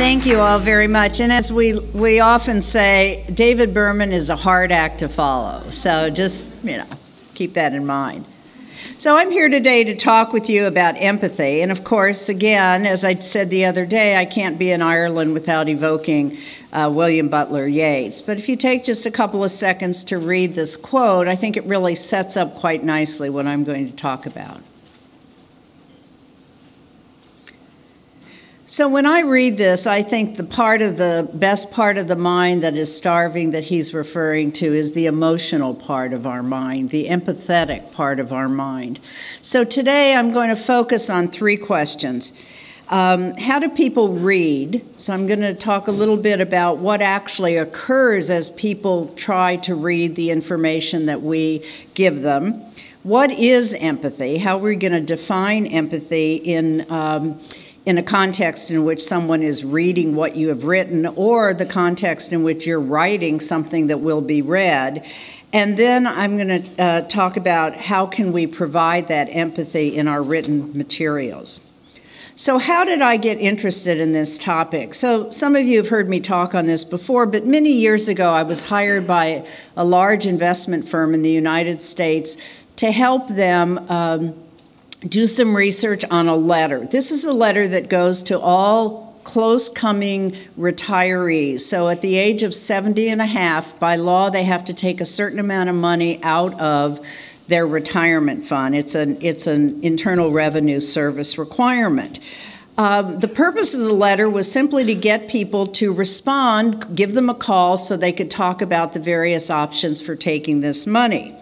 Thank you all very much. And as we often say, David Berman is a hard act to follow. So just, keep that in mind. So I'm here today to talk with you about empathy. And of course, again, as I said the other day, I can't be in Ireland without evoking William Butler Yeats. But if you take just a couple of seconds to read this quote, I think it really sets up quite nicely what I'm going to talk about. So when I read this, I think the best part of the mind that is starving that he's referring to is the emotional part of our mind, the empathetic part of our mind. So today I'm going to focus on three questions. How do people read? So I'm going to talk a little bit about what actually occurs as people try to read the information that we give them. What is empathy? How are we going to define empathy in a context in which someone is reading what you have written, or the context in which you're writing something that will be read. And then I'm going to talk about how can we provide that empathy in our written materials. So how did I get interested in this topic? So some of you have heard me talk on this before, but many years ago I was hired by a large investment firm in the United States to help them do some research on a letter. This is a letter that goes to all close coming retirees. So at the age of 70 and a half, by law, they have to take a certain amount of money out of their retirement fund. It's an Internal Revenue Service requirement. The purpose of the letter was simply to get people to respond, give them a call so they could talk about the various options for taking this money.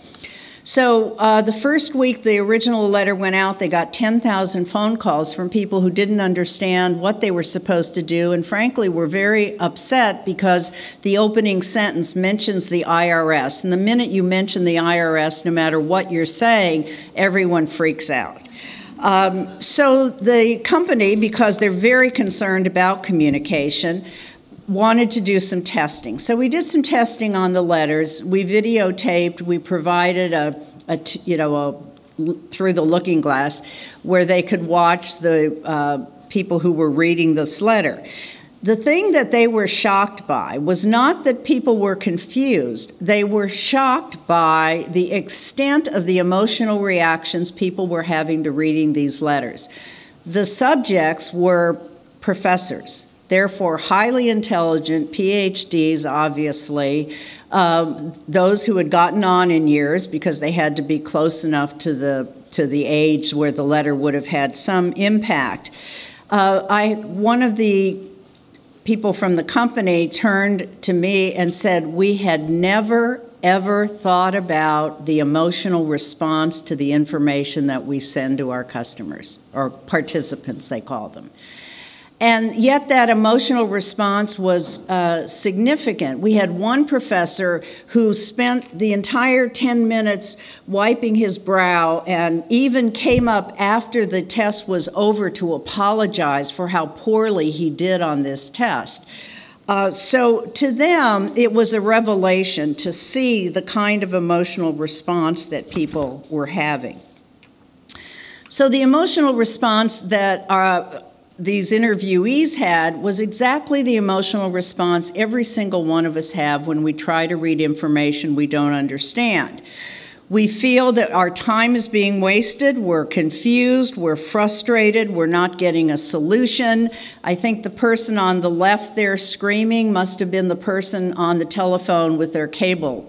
So the first week the original letter went out, they got 10,000 phone calls from people who didn't understand what they were supposed to do, and frankly were very upset because the opening sentence mentions the IRS. And the minute you mention the IRS, no matter what you're saying, everyone freaks out. So the company, because they're very concerned about communication, wanted to do some testing. So we did some testing on the letters. We videotaped. We provided through the looking glass where they could watch the people who were reading this letter. The thing that they were shocked by was not that people were confused. They were shocked by the extent of the emotional reactions people were having to reading these letters. The subjects were professors. Therefore, highly intelligent, PhDs, obviously, those who had gotten on in years because they had to be close enough to the age where the letter would have had some impact. One of the people from the company turned to me and said, we had never, ever thought about the emotional response to the information that we send to our customers, or participants, they call them. And yet that emotional response was significant. We had one professor who spent the entire 10 minutes wiping his brow and even came up after the test was over to apologize for how poorly he did on this test. So to them, it was a revelation to see the kind of emotional response that people were having. So the emotional response that these interviewees had was exactly the emotional response every single one of us have when we try to read information we don't understand. We feel that our time is being wasted, we're confused, we're frustrated, we're not getting a solution. I think the person on the left there screaming must have been the person on the telephone with their cable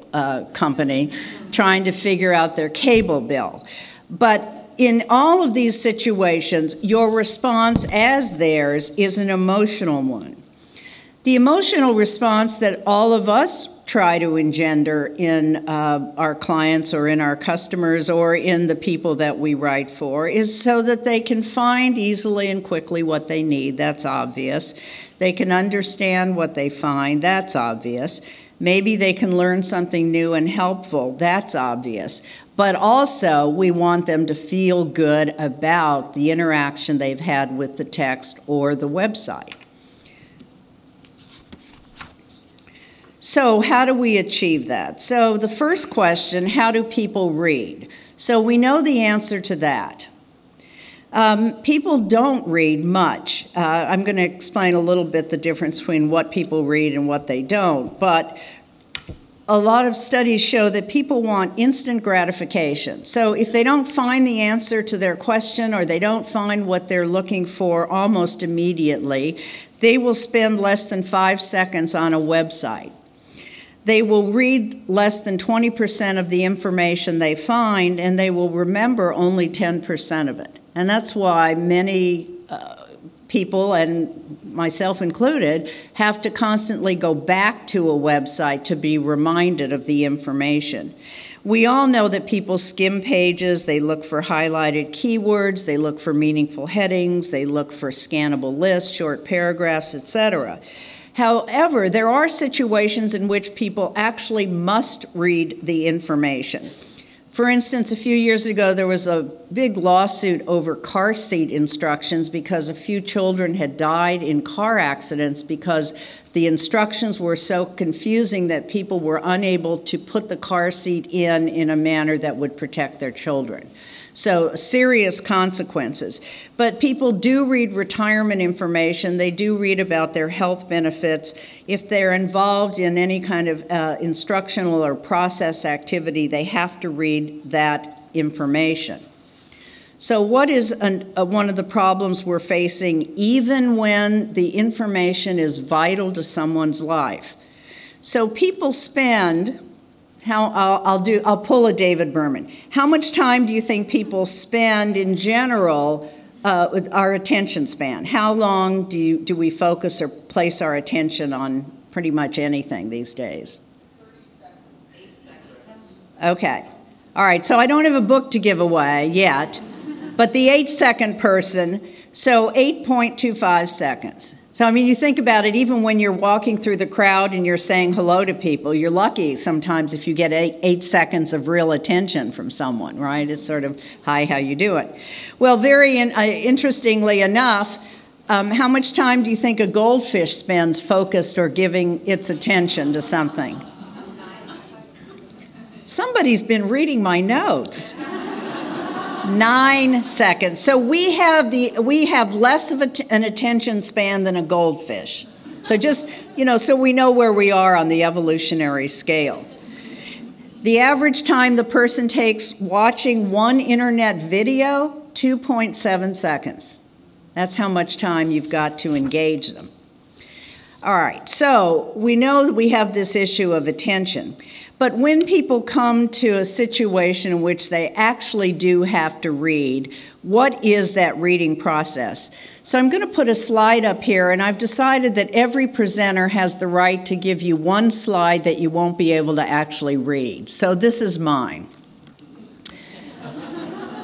company trying to figure out their cable bill. But in all of these situations, your response as theirs is an emotional one. The emotional response that all of us try to engender in our clients or in our customers or in the people that we write for is so that they can find easily and quickly what they need. That's obvious. They can understand what they find. That's obvious. Maybe they can learn something new and helpful. That's obvious. But also, we want them to feel good about the interaction they've had with the text or the website. So how do we achieve that? So the first question, how do people read? So we know the answer to that. People don't read much. I'm going to explain a little bit the difference between what people read and what they don't. But a lot of studies show that people want instant gratification. So if they don't find the answer to their question or they don't find what they're looking for almost immediately, they will spend less than 5 seconds on a website. They will read less than 20% of the information they find, and they will remember only 10% of it. And that's why many people, and myself included, have to constantly go back to a website to be reminded of the information. We all know that people skim pages, they look for highlighted keywords, they look for meaningful headings, they look for scannable lists, short paragraphs, etc. However, there are situations in which people actually must read the information. For instance, a few years ago, there was a big lawsuit over car seat instructions because a few children had died in car accidents because the instructions were so confusing that people were unable to put the car seat in a manner that would protect their children. So serious consequences. But people do read retirement information. They do read about their health benefits. If they're involved in any kind of instructional or process activity, they have to read that information. So what is one of the problems we're facing even when the information is vital to someone's life? So people spend... I'll pull a David Berman. How much time do you think people spend in general with our attention span? How long do we focus or place our attention on pretty much anything these days? 8 seconds. Okay. All right, so I don't have a book to give away yet, but the 8-second person, so 8.25 seconds. So, I mean, you think about it, even when you're walking through the crowd and you're saying hello to people, you're lucky sometimes if you get 8 seconds of real attention from someone, right? It's sort of, hi, how you doing? Well, very interestingly enough, how much time do you think a goldfish spends focused or giving its attention to something? Somebody's been reading my notes. 9 seconds. So we have less of an attention span than a goldfish. So just, so we know where we are on the evolutionary scale. The average time the person takes watching one internet video, 2.7 seconds. That's how much time you've got to engage them. All right, so we know that we have this issue of attention. But when people come to a situation in which they actually do have to read, what is that reading process? So I'm going to put a slide up here, and I've decided that every presenter has the right to give you one slide that you won't be able to actually read. So this is mine.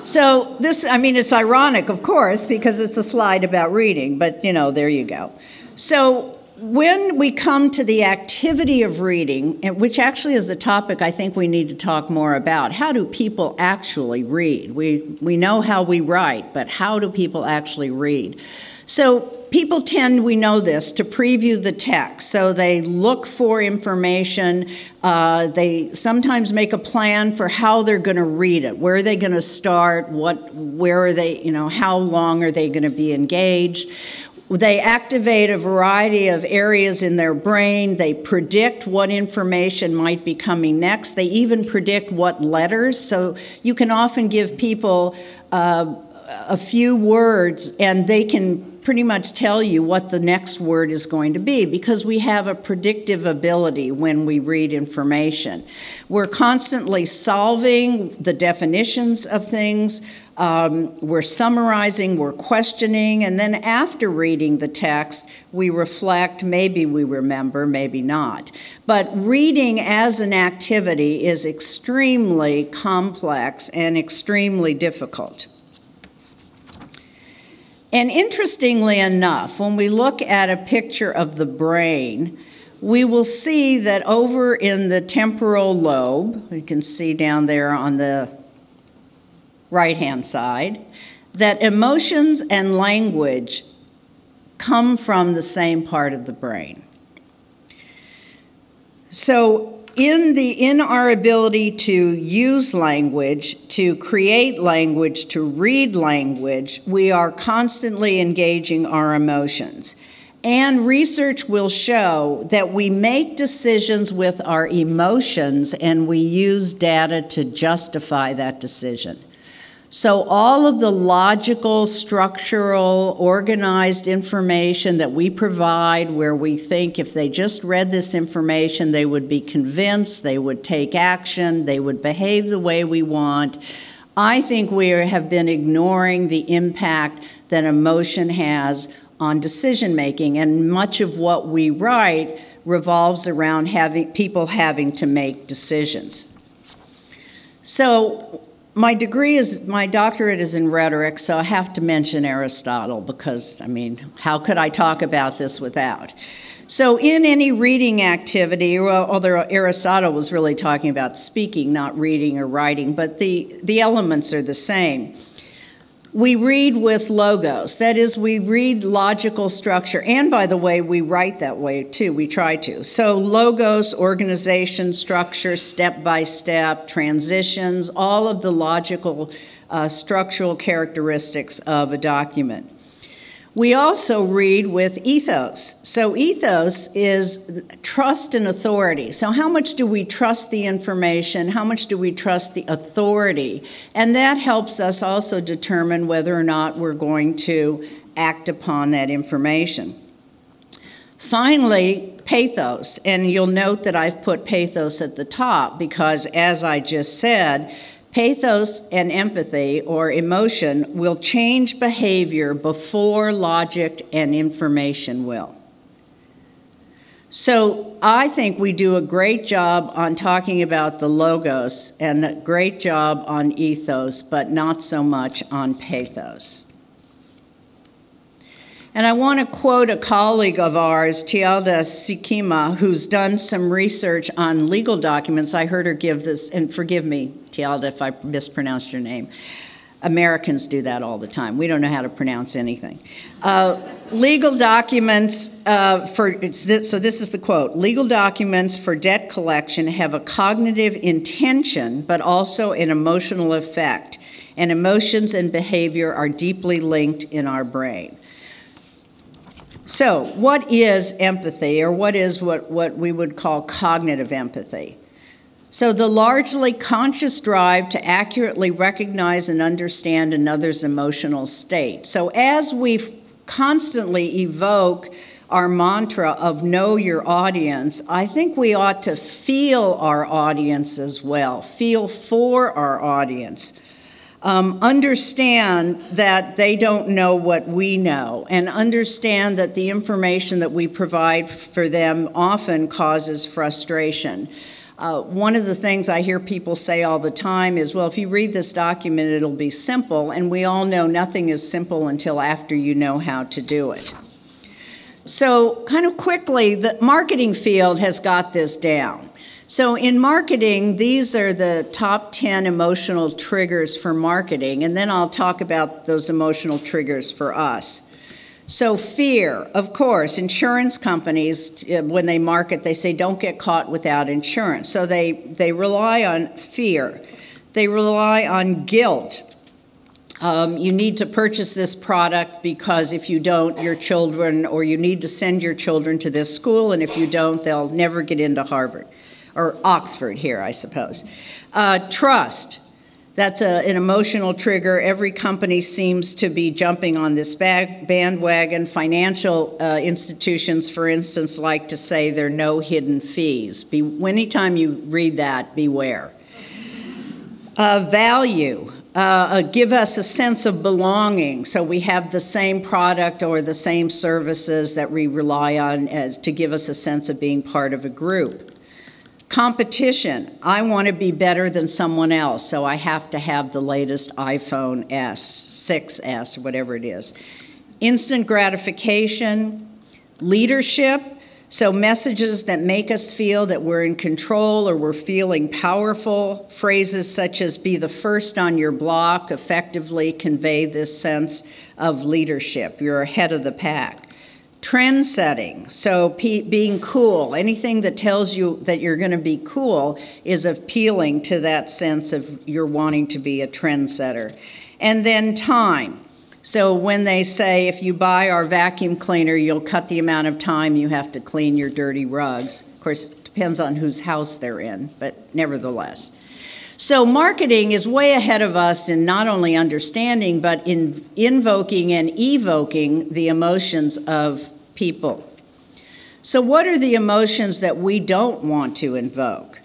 So this, it's ironic, of course, because it's a slide about reading, but, there you go. So when we come to the activity of reading, which actually is the topic I think we need to talk more about, how do people actually read? We know how we write, but how do people actually read? So people tend, we know this, to preview the text. So they look for information. They sometimes make a plan for how they're going to read it. Where are they going to start? Where are they, how long are they going to be engaged? They activate a variety of areas in their brain. They predict what information might be coming next. They even predict what letters. So you can often give people a few words, and they can pretty much tell you what the next word is going to be because we have a predictive ability when we read information. We're constantly solving the definitions of things. We're summarizing, we're questioning, and then after reading the text, we reflect, maybe we remember, maybe not. But reading as an activity is extremely complex and extremely difficult. And interestingly enough, when we look at a picture of the brain, we will see that over in the temporal lobe, you can see down there on the right-hand side, that emotions and language come from the same part of the brain. So in our ability to use language, to create language, to read language, we are constantly engaging our emotions. And research will show that we make decisions with our emotions and we use data to justify that decision. So all of the logical, structural, organized information that we provide where we think if they just read this information, they would be convinced, they would take action, they would behave the way we want, I think we have been ignoring the impact that emotion has on decision making, and much of what we write revolves around people having to make decisions. So my doctorate is in rhetoric, so I have to mention Aristotle because, I mean, how could I talk about this without? So in any reading activity, well, although Aristotle was really talking about speaking, not reading or writing, but the elements are the same. We read with logos. That is, we read logical structure. And by the way, we write that way too. We try to. So logos, organization, structure, step-by-step, transitions, all of the logical structural characteristics of a document. We also read with ethos. So ethos is trust and authority. So how much do we trust the information? How much do we trust the authority? And that helps us also determine whether or not we're going to act upon that information. Finally, pathos. And you'll note that I've put pathos at the top because, as I just said, pathos and empathy, or emotion, will change behavior before logic and information will. So I think we do a great job on talking about the logos and a great job on ethos, but not so much on pathos. And I want to quote a colleague of ours, Tialda Sikima, who's done some research on legal documents. I heard her give this, and forgive me, Tialda, if I mispronounced your name. Americans do that all the time. We don't know how to pronounce anything. Legal documents so this is the quote, legal documents for debt collection have a cognitive intention, but also an emotional effect. And emotions and behavior are deeply linked in our brain. So what is empathy, or what is what we would call cognitive empathy? So the largely conscious drive to accurately recognize and understand another's emotional state. So as we constantly evoke our mantra of know your audience, I think we ought to feel our audience as well, feel for our audience. Understand that they don't know what we know, and understand that the information that we provide for them often causes frustration. One of the things I hear people say all the time is, well, if you read this document, it'll be simple, and we all know nothing is simple until after you know how to do it. So kind of quickly, the marketing field has got this down. So in marketing, these are the top 10 emotional triggers for marketing, and then I'll talk about those emotional triggers for us. So fear, of course, insurance companies, when they market, they say don't get caught without insurance. So they rely on fear. They rely on guilt. You need to purchase this product because if you don't, your children, or you need to send your children to this school, and if you don't, they'll never get into Harvard. Or Oxford here, I suppose. Trust, that's an emotional trigger. Every company seems to be jumping on this bandwagon. Financial institutions, for instance, like to say there are no hidden fees. Anytime you read that, beware. Value, give us a sense of belonging. So we have the same product or the same services that we rely on to give us a sense of being part of a group. Competition. I want to be better than someone else, so I have to have the latest iPhone S, 6S, whatever it is. Instant gratification. Leadership. So messages that make us feel that we're in control or we're feeling powerful. Phrases such as be the first on your block effectively convey this sense of leadership. You're ahead of the pack. Trend setting, so being cool, anything that tells you that you're going to be cool is appealing to that sense of you're wanting to be a trendsetter. And then time. So when they say if you buy our vacuum cleaner, you'll cut the amount of time you have to clean your dirty rugs. Of course, it depends on whose house they're in, but nevertheless. So marketing is way ahead of us in not only understanding, but in invoking and evoking the emotions of people. So what are the emotions that we don't want to invoke?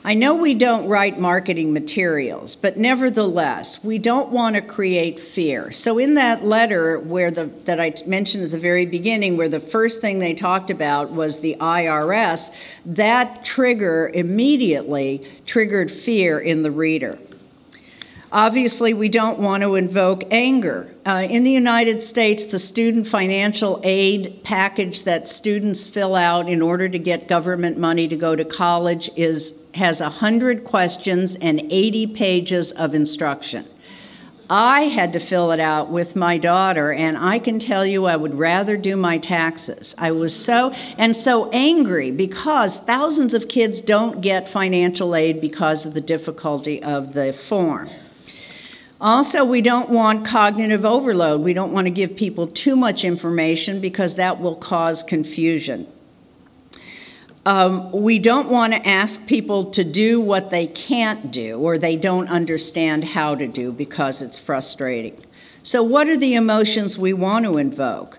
I know we don't write marketing materials, but nevertheless, we don't want to create fear. So in that letter that I mentioned at the very beginning, where the first thing they talked about was the IRS, that trigger immediately triggered fear in the reader. Obviously, we don't want to invoke anger. In the United States, the student financial aid package that students fill out in order to get government money to go to college has 100 questions and 80 pages of instruction. I had to fill it out with my daughter, and I can tell you I would rather do my taxes. I was so angry because thousands of kids don't get financial aid because of the difficulty of the form. Also, we don't want cognitive overload. We don't want to give people too much information because that will cause confusion. We don't want to ask people to do what they can't do or they don't understand how to do because it's frustrating. So what are the emotions we want to invoke?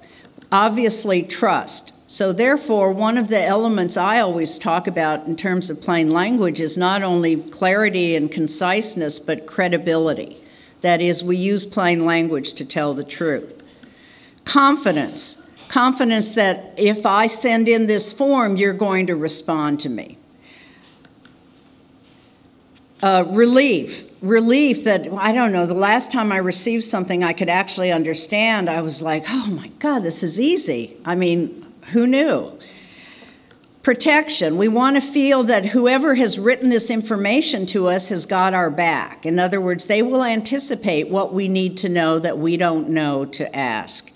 Obviously, trust. So therefore, one of the elements I always talk about in terms of plain language is not only clarity and conciseness, but credibility. That is, we use plain language to tell the truth. Confidence. Confidence that if I send in this form, you're going to respond to me. Relief. Relief that, I don't know, the last time I received something I could actually understand, I was like, oh my God, this is easy. I mean, who knew? Protection. We want to feel that whoever has written this information to us has got our back. In other words, they will anticipate what we need to know that we don't know to ask.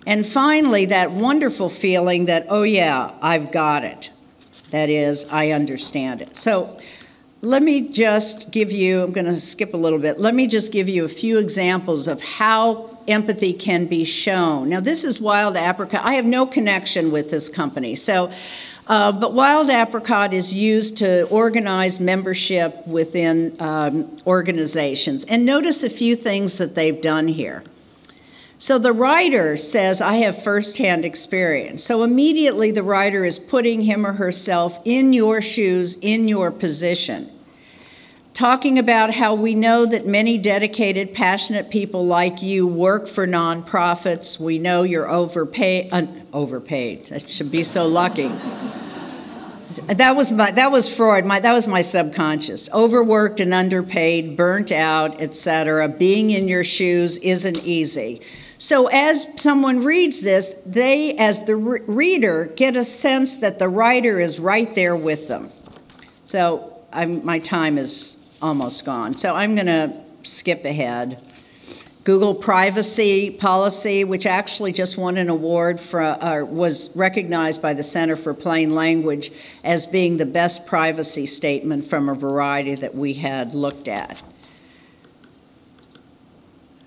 And finally, that wonderful feeling that, oh yeah, I've got it. That is, I understand it. So let me just give you, I'm going to skip a little bit, let me just give you a few examples of how empathy can be shown. Now this is Wild Apricot. I have no connection with this company. But Wild Apricot is used to organize membership within organizations. And notice a few things that they've done here. So the writer says, I have firsthand experience. So immediately the writer is putting him or herself in your shoes, in your position. Talking about how we know that many dedicated, passionate people like you work for nonprofits. We know you're overpaid. I should be so lucky. That was Freud. That was my subconscious. Overworked and underpaid, burnt out, etc. Being in your shoes isn't easy. So as someone reads this, they, as the reader, get a sense that the writer is right there with them. So my time is almost gone. So I'm going to skip ahead. Google privacy policy, which actually just won an award was recognized by the Center for Plain Language as being the best privacy statement from a variety that we had looked at.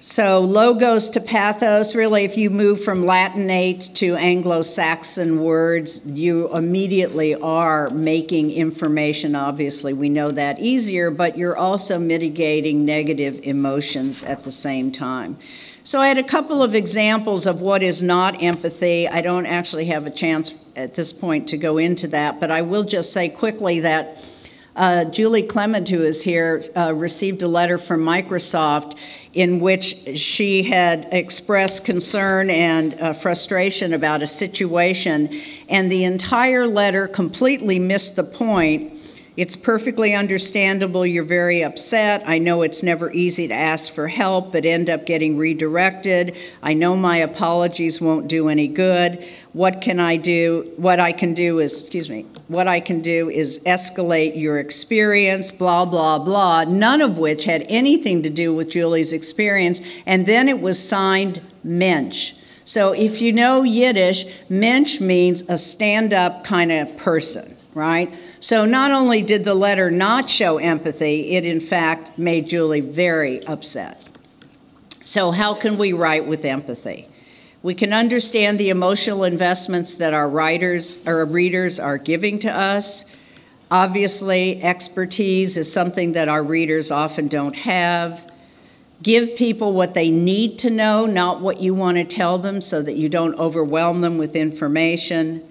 So logos to pathos, really if you move from Latinate to Anglo-Saxon words, you immediately are making information, obviously we know that, easier, but you're also mitigating negative emotions at the same time. So I had a couple of examples of what is not empathy. I don't actually have a chance at this point to go into that, but I will just say quickly that Julie Clement, who is here, received a letter from Microsoft in which she had expressed concern and frustration about a situation, and the entire letter completely missed the point. It's perfectly understandable you're very upset. I know it's never easy to ask for help, but end up getting redirected. I know my apologies won't do any good. What can I do? What I can do is escalate your experience, blah, blah, blah, none of which had anything to do with Julie's experience. And then it was signed Mensch. So if you know Yiddish, Mensch means a stand-up kind of person, right? So not only did the letter not show empathy, it in fact made Julie very upset. So how can we write with empathy? We can understand the emotional investments that our readers are giving to us. Obviously, expertise is something that our readers often don't have. Give people what they need to know, not what you want to tell them, so that you don't overwhelm them with information.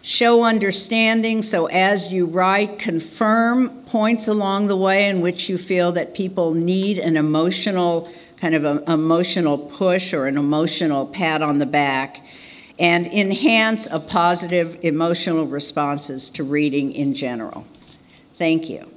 Show understanding, so as you write, confirm points along the way in which you feel that people need an emotional, kind of an emotional push or an emotional pat on the back, and enhance a positive emotional responses to reading in general. Thank you.